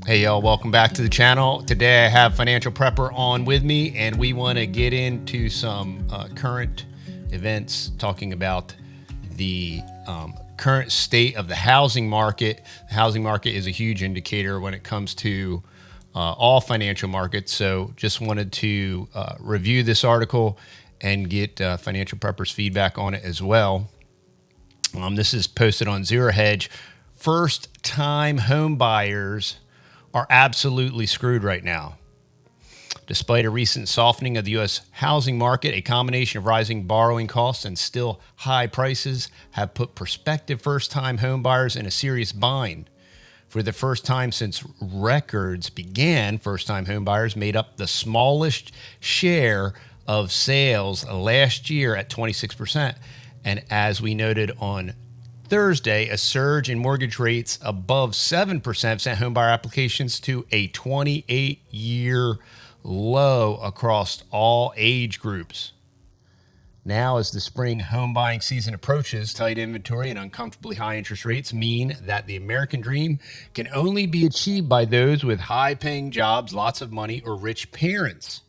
Hey y'all, welcome back to the channel. Today I have Financial Prepper on with me, and we want to get into some current events, talking about the current state of the housing market. The housing market is a huge indicator when it comes to all financial markets. So just wanted to review this article and get Financial Prepper's feedback on it as well. This is posted on Zero Hedge. First-time home buyers are absolutely screwed right now. Despite a recent softening of the U.S. housing market, a combination of rising borrowing costs and still high prices have put prospective first-time home buyers in a serious bind. For the first time since records began, first-time home buyers made up the smallest share of sales last year at 26%. And as we noted on Thursday, a surge in mortgage rates above 7% sent homebuyer applications to a 28-year low across all age groups. Now, as the spring home buying season approaches, tight inventory and uncomfortably high interest rates mean that the American dream can only be achieved by those with high-paying jobs, lots of money, or rich parents.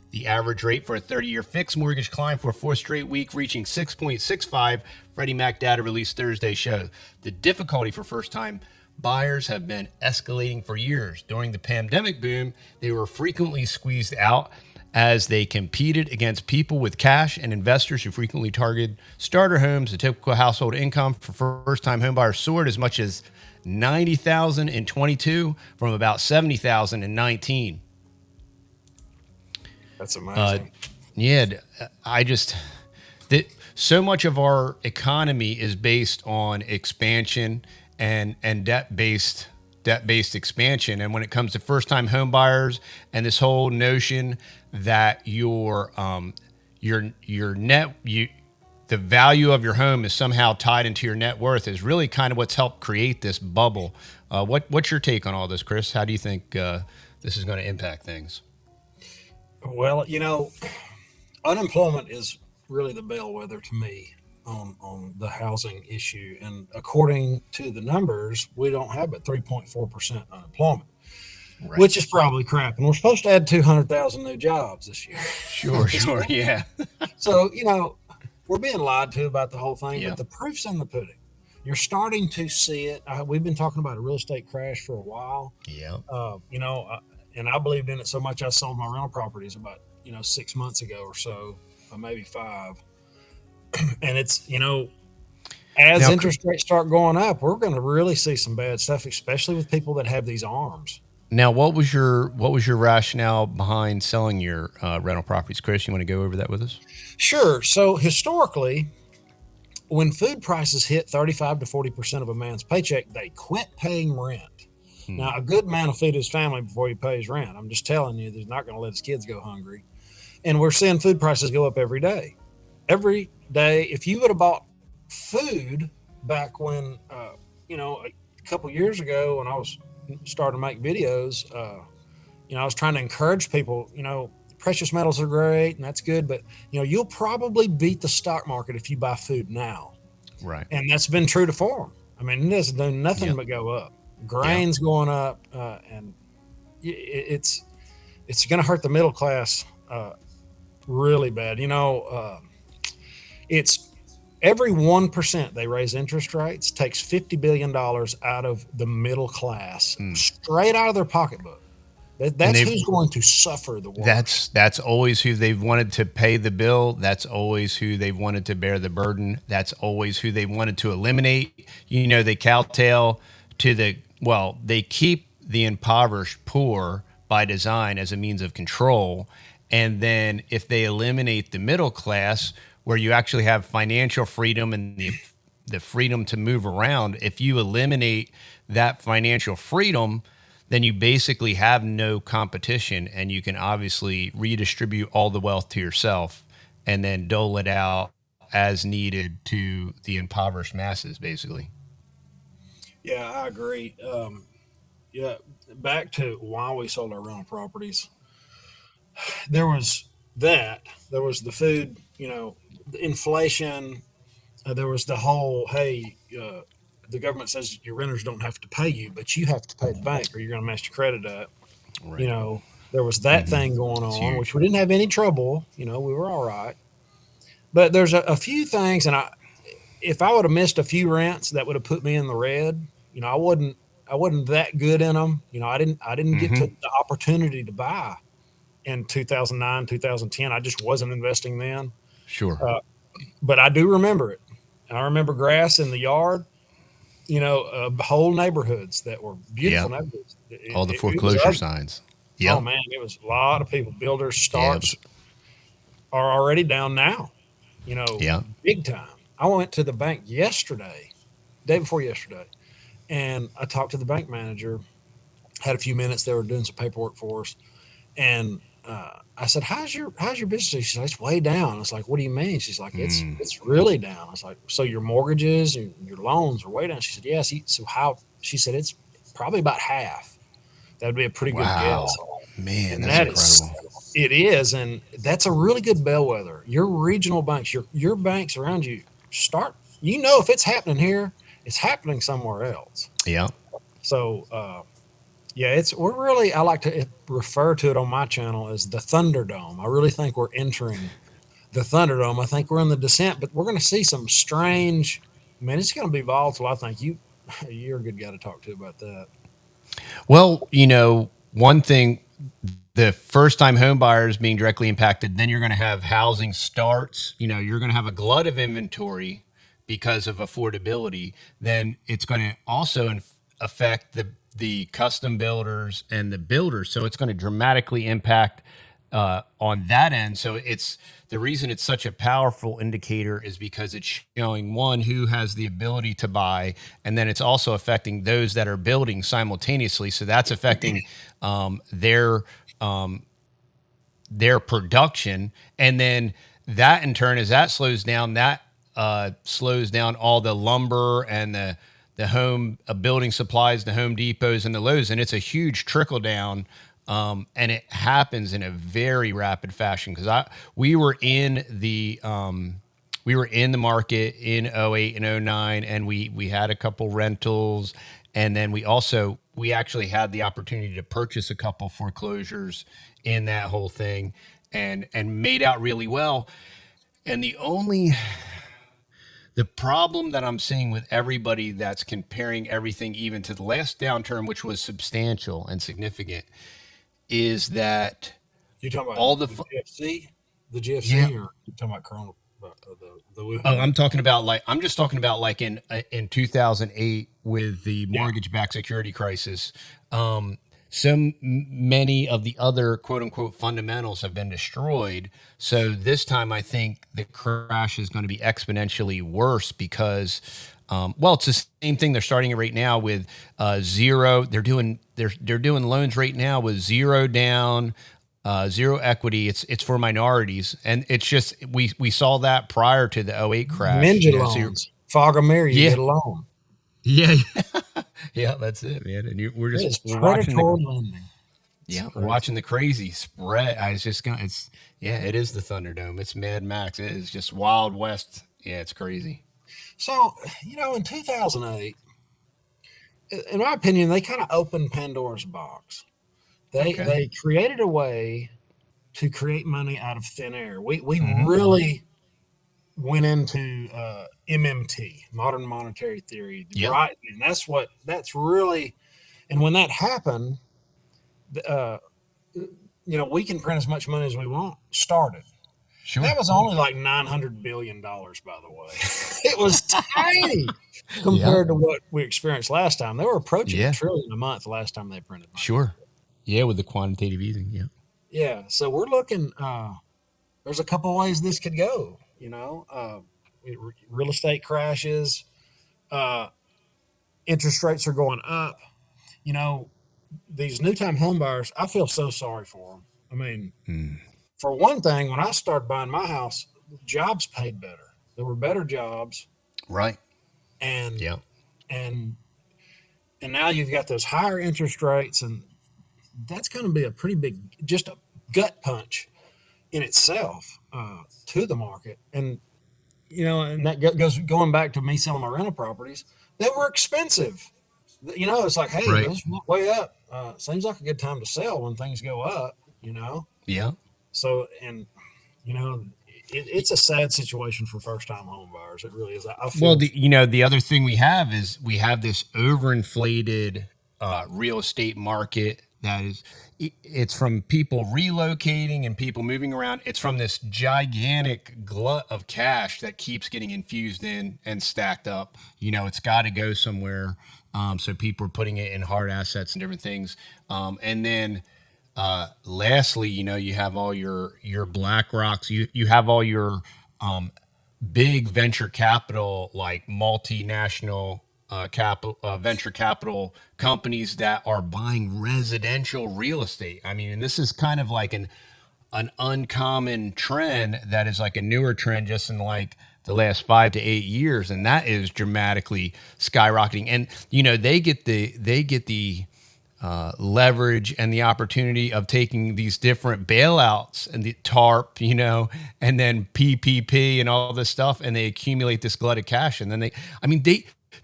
The average rate for a 30-year fixed mortgage climbed for a fourth straight week, reaching 6.65. Freddie Mac data released Thursday showed the difficulty for first-time buyers have been escalating for years. During the pandemic boom, they were frequently squeezed out as they competed against people with cash and investors who frequently targeted starter homes. The typical household income for first-time home buyers soared as much as $90,000 in 22 from about $70,000 in 19. That's amazing. So much of our economy is based on expansion and debt-based expansion. And when it comes to first-time home buyers and this whole notion that the value of your home is somehow tied into your net worth is really kind of what's helped create this bubble. What's your take on all this, Chris? How do you think this is going to impact things? Well, unemployment is really the bellwether to me on the housing issue. And according to the numbers, we don't have but 3.4% unemployment, right, which is probably crap. And we're supposed to add 200,000 new jobs this year. Sure, yeah. So, we're being lied to about the whole thing, but the proof's in the pudding. You're starting to see it. We've been talking about a real estate crash for a while. Yeah. And I believed in it so much I sold my rental properties about 6 months ago or so, or maybe 5. And it's as interest rates start going up, we're going to really see some bad stuff, especially with people that have these arms. Now, what was your rationale behind selling your rental properties, Chris? You want to go over that with us? Sure. So historically, when food prices hit 35 to 40% of a man's paycheck, they quit paying rent. Now, a good man will feed his family before he pays rent. I'm just telling you, he's not going to let his kids go hungry. And we're seeing food prices go up every day. Every day, if you would have bought food back when, a couple years ago when I was starting to make videos, I was trying to encourage people, precious metals are great and that's good, but, you'll probably beat the stock market if you buy food now. Right. And that's been true to farm. I mean, it doesn't do nothing but go up. Grain's going up, and it's going to hurt the middle class really bad. It's every 1% they raise interest rates takes $50 billion out of the middle class, straight out of their pocketbook. That's who's going to suffer the worst. That's always who they've wanted to pay the bill. That's always who they've wanted to bear the burden. That's always who they wanted to eliminate. They kowtow to they keep the impoverished poor by design as a means of control. And then if they eliminate the middle class, where you actually have financial freedom and the freedom to move around, if you eliminate that financial freedom, then you basically have no competition, and you can obviously redistribute all the wealth to yourself and then dole it out as needed to the impoverished masses, basically. Yeah, I agree. Back to why we sold our rental properties. There was the food, the inflation. There was the whole, hey, the government says your renters don't have to pay you, but you have to pay the bank or you're going to mess your credit up. You Right. know, there was that thing going It's on, which huge. we didn't have any trouble. You know, we were all right. But there's a few things, and if I would have missed a few rents, that would have put me in the red. You know, I wasn't that good in them. You know, I didn't get to Hmm. the opportunity to buy in 2009, 2010. I just wasn't investing then. Sure. Uh, but I do remember it. And I remember grass in the yard, you know, whole neighborhoods that were beautiful Yep. neighborhoods. All the It was foreclosure ugly. signs. Oh Yep. man, it was a lot of people. Builders Yeah. It starts was, are already down now, you know, yeah. big time. I went to the bank yesterday, day before yesterday, and I talked to the bank manager. Had a few minutes. They were doing some paperwork for us, and I said, how's your business?" She said, "It's way down." I was like, "What do you mean?" She's like, Mm. It's really down." I was like, "So your mortgages and your loans are way down?" She said, "Yes." So how? She said, "It's probably about half." That'd be a pretty good guess. Wow. Man, And that's that is, incredible. it is, and that's a really good bellwether. Your regional banks, your banks around you, start. You know, if it's happening here, it's happening somewhere else. Yeah. So yeah, it's we're really. I like to refer to it on my channel as the Thunderdome. I really think we're entering the Thunderdome. I think we're in the descent, but we're going to see some strange. Man, it's going to be volatile. I think you're a good guy to talk to about that. Well, one thing, the first time home buyers being directly impacted, then you're going to have housing starts. You're going to have a glut of inventory because of affordability. Then it's going to also affect the custom builders and the builders. So it's going to dramatically impact on that end. So it's the reason it's such a powerful indicator is because it's showing one who has the ability to buy, and then it's also affecting those that are building simultaneously. So that's affecting um, their um, their production, and then that in turn, as that slows down, that slows down all the lumber and the home building supplies, the Home Depots and the Lowe's, and it's a huge trickle down. And it happens in a very rapid fashion because I we were in the market in '08 and '09, and we had a couple rentals, and then we actually had the opportunity to purchase a couple foreclosures in that whole thing, and made out really well. And the problem that I'm seeing with everybody that's comparing everything even to the last downturn, which was substantial and significant, is that You talking about all the the fu- GFC, yeah. or you talking about Corona, the Oh, Wuhan? I'm just talking about like in 2008 with the Yeah, mortgage-backed security crisis. Um, many of the other quote unquote fundamentals have been destroyed. So this time, I think the crash is going to be exponentially worse because, well, it's the same thing. They're starting it right now with zero. They're doing loans right now with zero down, zero equity. It's for minorities, and it's just we saw that prior to the '08 crash. ninja So loans. Fog a mirror, you yeah, get a loan. yeah, yeah, that's it, man. And It is we're watching the predatory lending. It's we're crazy. watching the crazy spread. I was just gonna it's yeah, it is the Thunderdome. It's Mad Max. It is just Wild West. Yeah, it's crazy. So, you know, in 2008, in my opinion, they kind of opened Pandora's box. Okay. They created a way to create money out of thin air. We Hmm. really went into MMT, modern monetary theory, Yep. right? And that's really, and when that happened, uh, you know, we can print as much money as we want. Started. That Sure. was only like $900 billion, by the way. It was tiny Yeah. compared to what we experienced last time. They were approaching a Yeah. trillion a month last time they printed money. Sure. Yeah, with the quantitative easing. Yeah. Yeah, so we're looking. There's a couple ways this could go. You know, real estate crashes, uh, interest rates are going up. You know, these new time home buyers, I feel so sorry for them. I mean, Mm. for one thing, when I started buying my house, jobs paid better. There were better jobs, Right. and Yeah. and and now you've got those higher interest rates, and that's going to be a pretty big, just a gut punch in itself to the market. And you know, and that goes going back to me selling my rental properties. they were expensive. It's like, hey, Right. those went way up. Seems like a good time to sell when things go up. Yeah. So, and you know, it's a sad situation for first time home buyers. It really is. I Well, feel. the other thing we have is we have this overinflated real estate market that is it's from people relocating and people moving around. It's from this gigantic glut of cash that keeps getting infused in and stacked up. It's got to go somewhere. So people are putting it in hard assets and different things. And then lastly, you have all your Blackrocks. You have all your big venture capital, like multinational venture capital companies that are buying residential real estate. I mean, and this is kind of like an uncommon trend that is like a newer trend just in like the last 5 to 8 years, and that is dramatically skyrocketing. And they get the leverage and the opportunity of taking these different bailouts and the TARP, and then PPP and all this stuff, and they accumulate this glut of cash, and then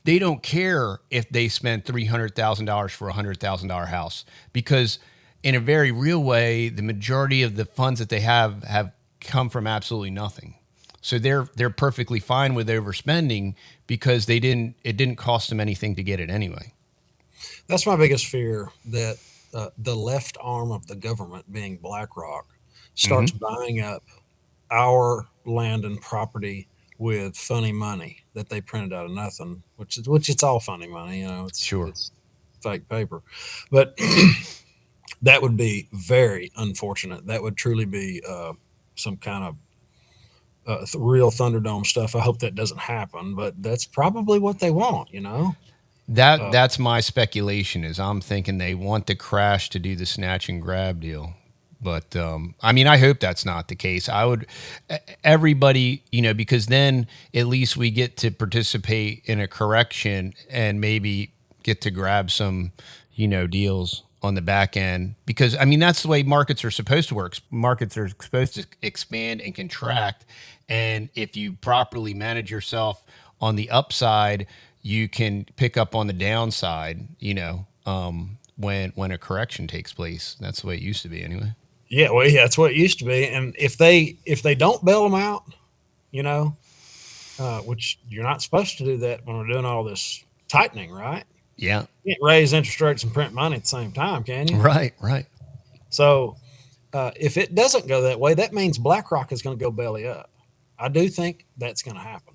they don't care if they spend $300,000 for $100,000 house, because in a very real way, the majority of the funds that they have come from absolutely nothing. So they're perfectly fine with overspending because it didn't cost them anything to get it anyway. That's my biggest fear, that the left arm of the government, being BlackRock, starts Mm-hmm. buying up our land and property with funny money that they printed out of nothing, which it's all funny money. It's Sure. it's fake paper, but that would be very unfortunate. That would truly be some kind of real Thunderdome stuff. I hope that doesn't happen, but that's probably what they want. That's my speculation. Is I'm thinking they want the crash to do the snatch and grab deal. But I mean, I hope that's not the case. I would everybody, because then at least we get to participate in a correction and maybe get to grab some, deals on the back end. Because I mean, that's the way markets are supposed to work. Markets are supposed to expand and contract, and if you properly manage yourself on the upside, you can pick up on the downside. When a correction takes place. That's the way it used to be, anyway. Yeah, well, yeah, that's what it used to be. And if they don't bail them out, you know, which you're not supposed to do that when we're doing all this tightening, right? Yeah. You can't raise interest rates and print money at the same time, can you? Right. Right. So if it doesn't go that way, that means BlackRock is going to go belly up. I do think that's going to happen.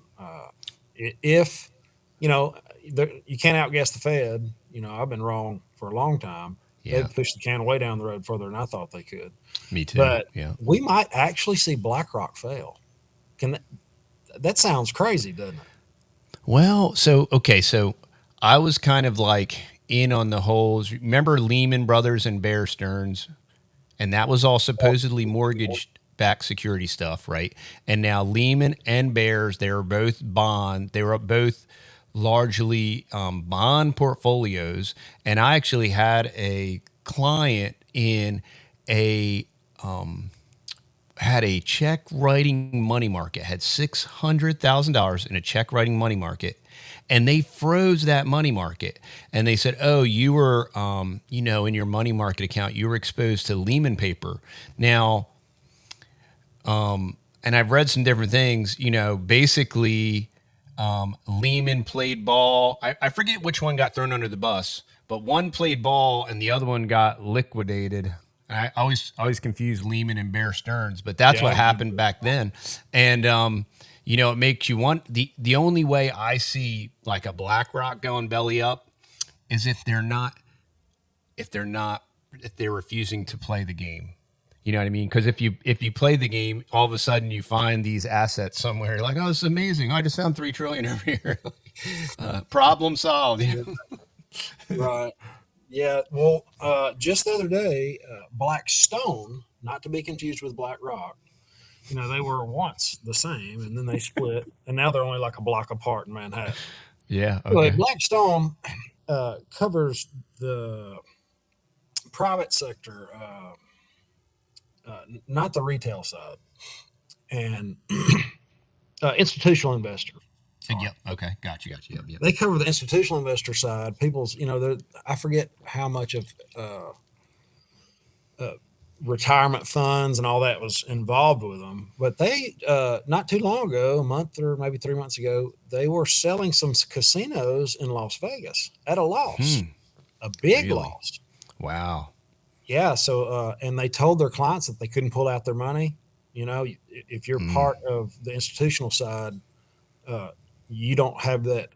If you know you can't outguess the Fed. I've been wrong for a long time. Yeah. They've pushed the can way down the road further than I thought they could. Me too. But Yeah. we might actually see BlackRock fail. Can that sounds crazy, doesn't it? Well, so I was kind of like in on the holes. Remember Lehman Brothers and Bear Stearns, and that was all supposedly mortgage-backed security stuff, right? And now Lehman and Bears, they were both bond. They were both largely bond portfolios, and I actually had a client in a had a check writing money market, had $600,000 in a check writing money market, and they froze that money market. And they said, "Oh, you were, in your money market account, you were exposed to Lehman paper." Now, and I've read some different things. Basically, Lehman played ball. I forget which one got thrown under the bus, but one played ball and the other one got liquidated. I always confuse Lehman and Bear Stearns, but that's Yeah, what happened back then. And it makes you want the only way I see like a BlackRock going belly up is if they're refusing to play the game. You know what I mean? Because if you play the game, all of a sudden you find these assets somewhere. Like, oh, this is amazing! I just found $3 trillion over here. Problem solved. right. Yeah. Well, just the other day, Blackstone, not to be confused with BlackRock, they were once the same, and then they split, and now they're only like a block apart in Manhattan. Yeah. Anyway, Okay. Blackstone covers the private sector, not the retail side, and institutional investor. Yep. Okay. Got you. Yep. Yep. They cover the institutional investor side. People's, I forget how much of uh, retirement funds and all that was involved with them. But they, not too long ago, a month or maybe 3 months ago, they were selling some casinos in Las Vegas at a loss, a big Really? loss. Wow. Yeah. So, and they told their clients that they couldn't pull out their money. If you're part of the institutional side, uh, you don't have that.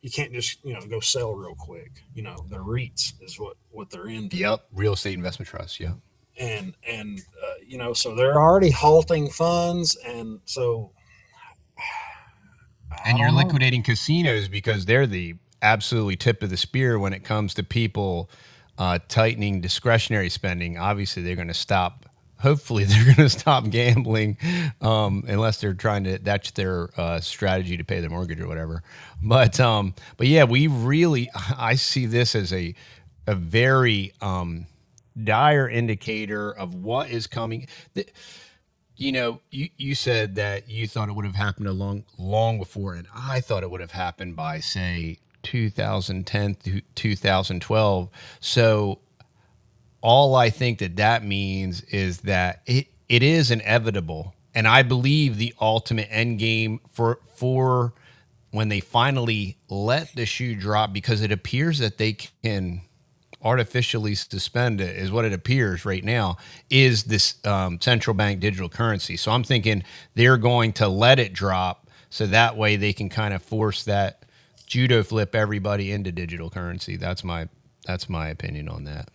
You can't just go sell real quick. The REITs is what they're into. Yep. Real estate investment trust. Yeah. And so they're already halting funds, and so I And you're don't know. liquidating casinos because they're the absolutely tip of the spear when it comes to people tightening discretionary spending. Obviously, they're going to stop. Hopefully, they're going to stop gambling unless they're trying to. That's their strategy to pay their mortgage or whatever. But yeah, I see this as a very dire indicator of what is coming. You said that you thought it would have happened long before, and I thought it would have happened by, say, 2010 to 2012. So all I think that means is that it is inevitable, and I believe the ultimate end game for when they finally let the shoe drop, because it appears that they can artificially suspend it, is what it appears right now, is this central bank digital currency. So I'm thinking they're going to let it drop so that way they can kind of force that judo flip everybody into digital currency. That's my opinion on that.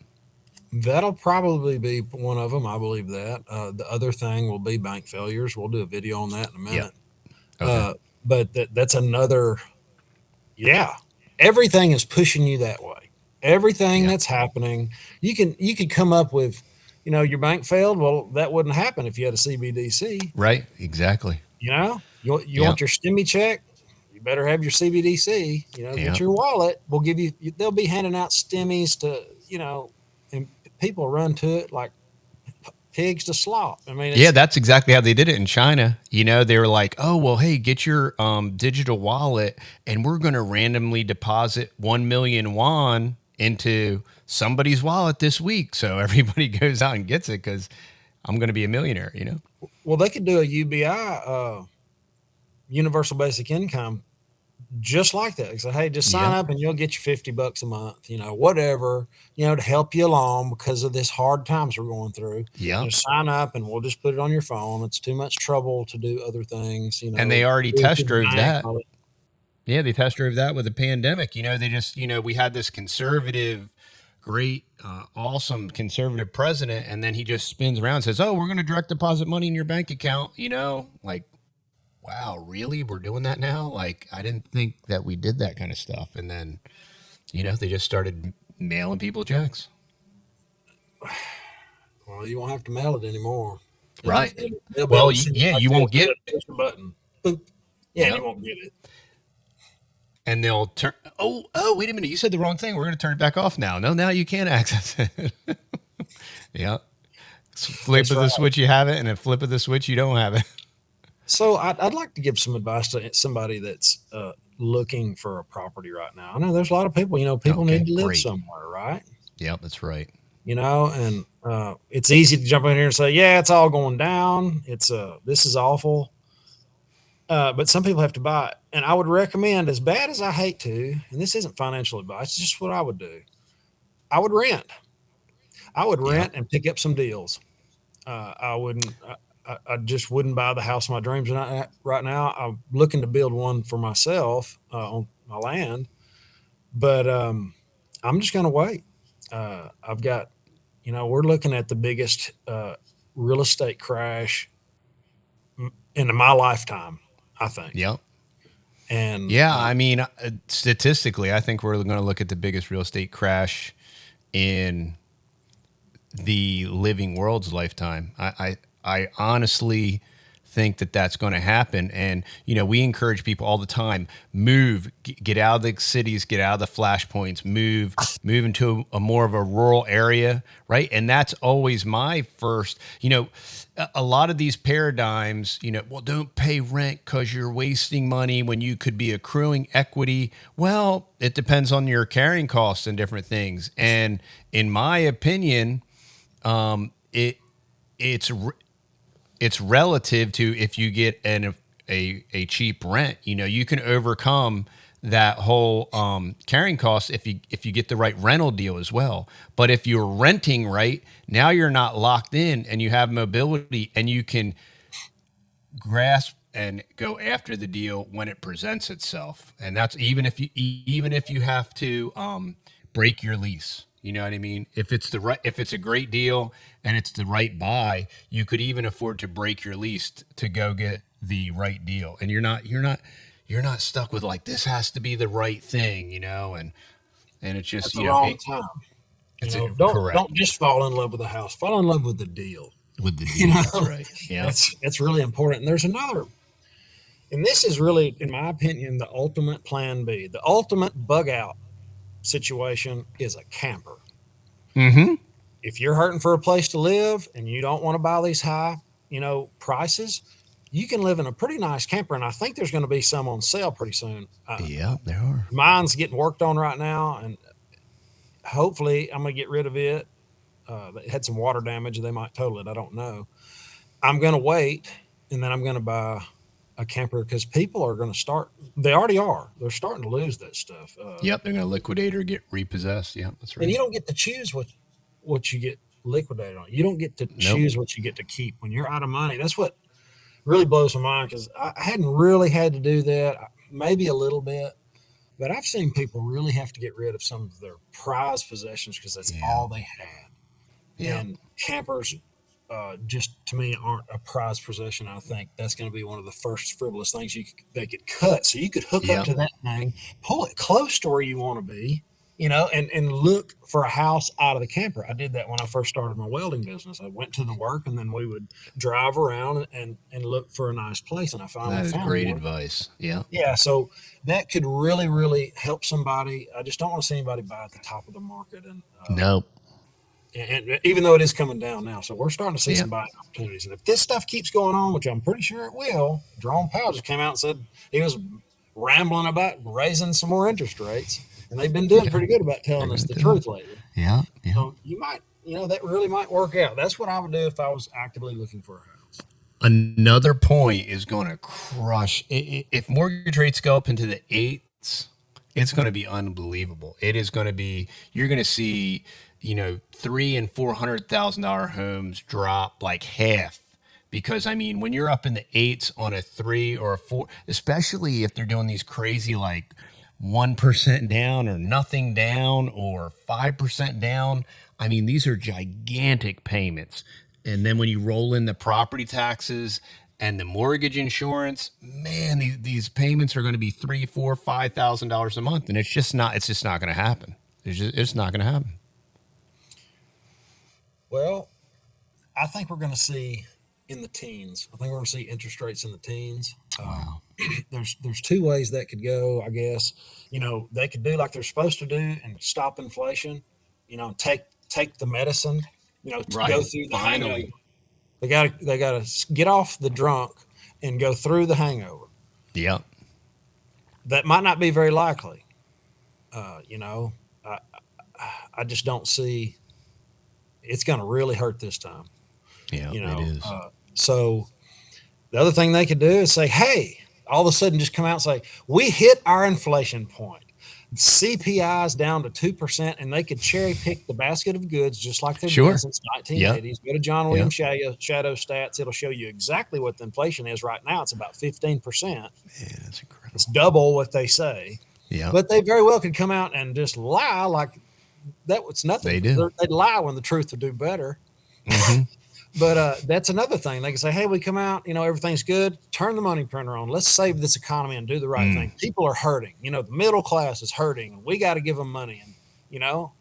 That'll probably be one of them. I believe that. The other thing will be bank failures. We'll do a video on that in a Yep. minute. Okay. But that's another. Yeah, everything is pushing you that way. Everything Yeah. that's happening, you could come up with, your bank failed. Well, that wouldn't happen if you had a CBDC. Right. Exactly. You Yep. want your stimmy check, you better have your CBDC. Get Yep. your wallet. We'll give you. They'll be handing out stimmies to and people run to it like pigs to slop. I mean, Yeah, that's exactly how they did it in China. They were like, "Oh, well, hey, get your digital wallet, and we're going to randomly deposit 1 million won into somebody's wallet this week." So everybody goes out and gets it because I'm going to be a millionaire. well, they could do a UBI, universal basic income, just like that. Say, hey, just sign Yep. up and you'll get your $50 a month, whatever, to help you along because of this hard times we're going through. Yep. Sign up and we'll just put it on your phone. It's too much trouble to do other things, And they already go to test the drove bank, that. all that. Yeah, they test drove that with the pandemic. They just, we had this conservative, great, awesome conservative president, and then he just spins around and says, "Oh, we're going to direct deposit money in your bank account." Like, wow, really? We're doing that now? Like, I didn't think that we did that kind of stuff. And then, they just started mailing people checks. Well, you won't have to mail it anymore. Right. They'll be able Well, to send it yeah, right you there. won't get Push the button. Boop. Yeah, and Yep. you won't get it. And they'll turn. Oh, wait a minute! You said the wrong thing. We're going to turn it back off now. No, now you can't access it. Yeah, flip That's of the right. switch, you have it, and a flip of the switch, you don't have it. So I'd like to give some advice to somebody that's looking for a property right now. I know there's a lot of people. People Okay, need to live great. somewhere, right? Yep, that's right. And it's easy to jump in here and say, "Yeah, it's all going down. It's this is awful." But some people have to buy it, and I would recommend, as bad as I hate to, and this isn't financial advice, it's just what I would do. I would rent. I would Yep. rent and pick up some deals. I wouldn't. I just wouldn't buy the house of my dreams right now. I'm looking to build one for myself on my land, but I'm just going to wait. I've got, we're looking at the biggest real estate crash in my lifetime, I think. Yep. And Yeah, I mean, statistically, I think we're going to look at the biggest real estate crash in the living world's lifetime. I honestly think that that's going to happen. And, we encourage people all the time, move, get out of the cities, get out of the flashpoints, move into a more of a rural area. Right. And that's always my first, a lot of these paradigms, well, don't pay rent because you're wasting money when you could be accruing equity. Well, it depends on your carrying costs and different things. And in my opinion, it it's it's relative to if you get a cheap rent, you can overcome that whole carrying cost if you get the right rental deal as well. But if you're renting right now, you're not locked in and you have mobility and you can grasp and go after the deal when it presents itself. And that's even if you have to break your lease. You know what I mean? If it's a great deal and it's the right buy, you could even afford to break your lease to go get the right deal. And you're not stuck with like, this has to be the right thing, and it's just, At the wrong time. Correct. Don't just fall in love with the house. Fall in love with the deal. With the deal. That's right. Yeah. That's really important. And there's another, and this is really, in my opinion, the ultimate plan B. The ultimate bug out situation is a camper. Mm-hmm. If you're hurting for a place to live and you don't want to buy these high, prices, you can live in a pretty nice camper. And I think there's going to be some on sale pretty soon. Yeah, there are. Mine's getting worked on right now, and hopefully I'm going to get rid of it. It had some water damage. They might total it. I don't know. I'm going to wait, and then I'm going to buy a camper because people are going to start. They already are. They're starting to lose that stuff. Yep, they're going to liquidate or get repossessed. Yeah, that's right. And you don't get to choose what you get liquidated on. You don't get to choose what you get to keep when you're out of money. That's what really blows my mind because I hadn't really had to do that. Maybe a little bit. But I've seen people really have to get rid of some of their prized possessions because that's all they had. Yeah. And campers, just to me, aren't a prized possession. I think that's going to be one of the first frivolous things they could cut. So you could hook up to that thing, pull it close to where you want to be, and look for a house out of the camper. I did that when I first started my welding business. I went to the work and then we would drive around and look for a nice place. And I finally found one. Great advice. Yeah. Yeah. So that could really, really help somebody. I just don't want to see anybody buy at the top of the market. And nope. And even though it is coming down now, so we're starting to see some buying opportunities. And if this stuff keeps going on, which I'm pretty sure it will, Jerome Powell just came out and said he was rambling about raising some more interest rates. And they've been doing pretty good about telling us the truth lately. Yeah. So you might, that really might work out. That's what I would do if I was actively looking for a house. Another point is going to crush. If mortgage rates go up into the 8s, it's going to be unbelievable. It is going to be, you're going to see, $300,000 and $400,000 homes drop like half. Because when you're up in the 8s on a 3 or a 4, especially if they're doing these crazy like 1% down or nothing down or 5% down. These are gigantic payments. And then when you roll in the property taxes and the mortgage insurance, man, these payments are going to be $3,000, $4,000, $5,000 a month. And it's just not going to happen. It's not going to happen. Well, I think we're going to see in the teens. I think we're going to see interest rates in the teens. Wow. There's two ways that could go, I guess. They could do like they're supposed to do and stop inflation, take the medicine, go through the hangover. They got to get off the drunk and go through the hangover. Yeah. That might not be very likely. I just don't see it's going to really hurt this time. Yeah, it is. So the other thing they could do is say, hey, all of a sudden just come out and say, we hit our inflation point. CPI is down to 2%, and they could cherry pick the basket of goods just like they've done since 1980s. Go to John Williams Shadow Stats. It'll show you exactly what the inflation is right now. It's about 15%. Yeah, that's incredible. It's double what they say. Yeah. But they very well could come out and just lie like that was nothing. They do. They'd lie when the truth would do better. Mm-hmm. But that's another thing. They can say, hey, we come out, everything's good. Turn the money printer on. Let's save this economy and do the right thing. People are hurting. The middle class is hurting. We got to give them money. And,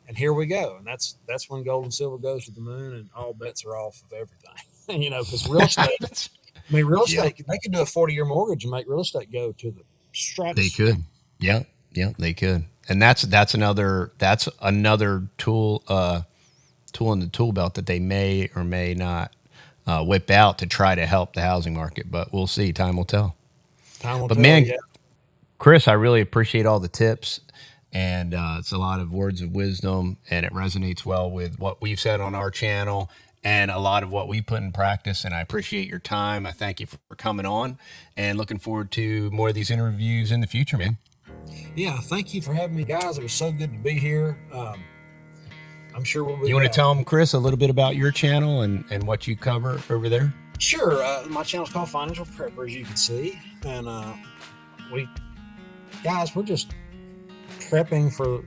and here we go. And that's when gold and silver goes to the moon and all bets are off of everything, because real estate, I mean, real Yeah, estate, they could do a 40-year mortgage and make real estate go to the they stratosphere. could. Yeah, yeah, they could. And that's another tool in the tool belt that they may or may not whip out to try to help the housing market. But we'll see. Time will tell. Time will But tell. man, Yeah. Chris, I really appreciate all the tips, and it's a lot of words of wisdom, and it resonates well with what we've said on our channel and a lot of what we put in practice. And I appreciate your time. I thank you for coming on, and looking forward to more of these interviews in the future, man. Yeah. Thank you for having me, guys. It was so good to be here. I'm sure we'll be You want to back. tell them, Chris, a little bit about your channel and what you cover over there? Sure. My channel's called Financial Prepper, as you can see. And we, guys, we're just prepping for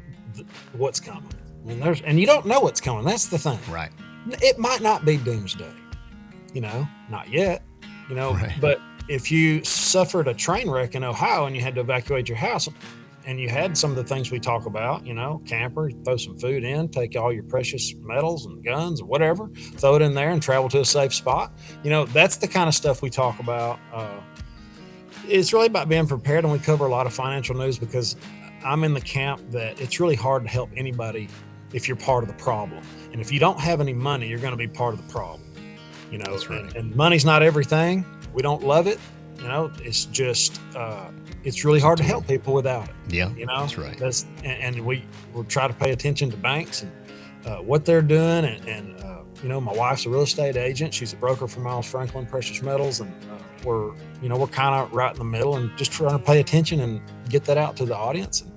what's coming. I mean, and you don't know what's coming. That's the thing. Right. It might not be doomsday, not yet, Right. but if you suffered a train wreck in Ohio and you had to evacuate your house and you had some of the things we talk about, camper, throw some food in, take all your precious metals and guns or whatever, throw it in there and travel to a safe spot. That's the kind of stuff we talk about. It's really about being prepared, and we cover a lot of financial news because I'm in the camp that it's really hard to help anybody if you're part of the problem. And if you don't have any money, you're going to be part of the problem. That's right. And money's not everything. We don't love it. It's just it's really hard to help people without it. Yeah, that's right. And we'll try to pay attention to banks and what they're doing. And my wife's a real estate agent. She's a broker for Miles Franklin Precious Metals, and we're kind of right in the middle and just trying to pay attention and get that out to the audience. And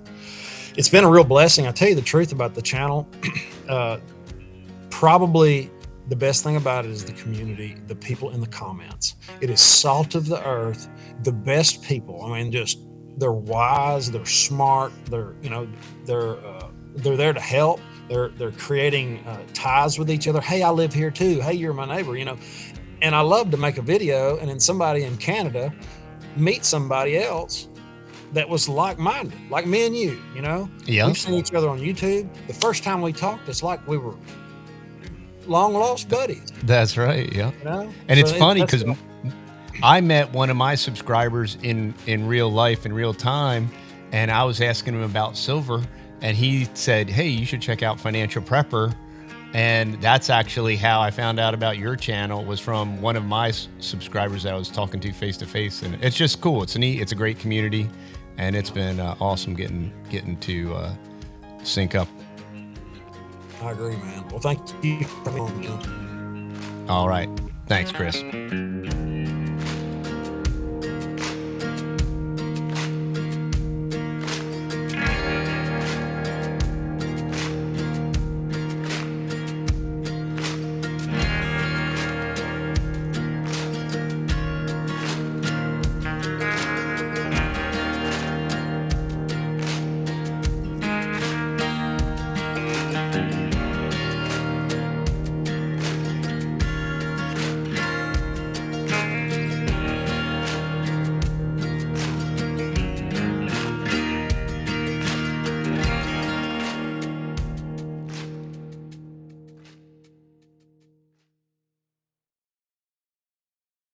it's been a real blessing. I tell you the truth about the channel. Probably the best thing about it is the community, the people in the comments. It is salt of the earth, the best people. I mean, just they're wise, they're smart, they're there to help. They're creating ties with each other. Hey, I live here too. Hey, you're my neighbor. And I love to make a video and then somebody in Canada meet somebody else that was like-minded, like me and you. Yeah. We've seen each other on YouTube. The first time we talked, it's like we were long lost buddies. That's right. Yeah. And So it's funny that's because I met one of my subscribers in real life, in real time, and I was asking him about silver, and he said, "Hey, you should check out Financial Prepper." And that's actually how I found out about your channel, was from one of my subscribers that I was talking to face to face. And it's just cool. It's neat. It's a great community, and it's been awesome getting to sync up. I agree, man. Well, thank you for coming on. All right. Thanks, Chris.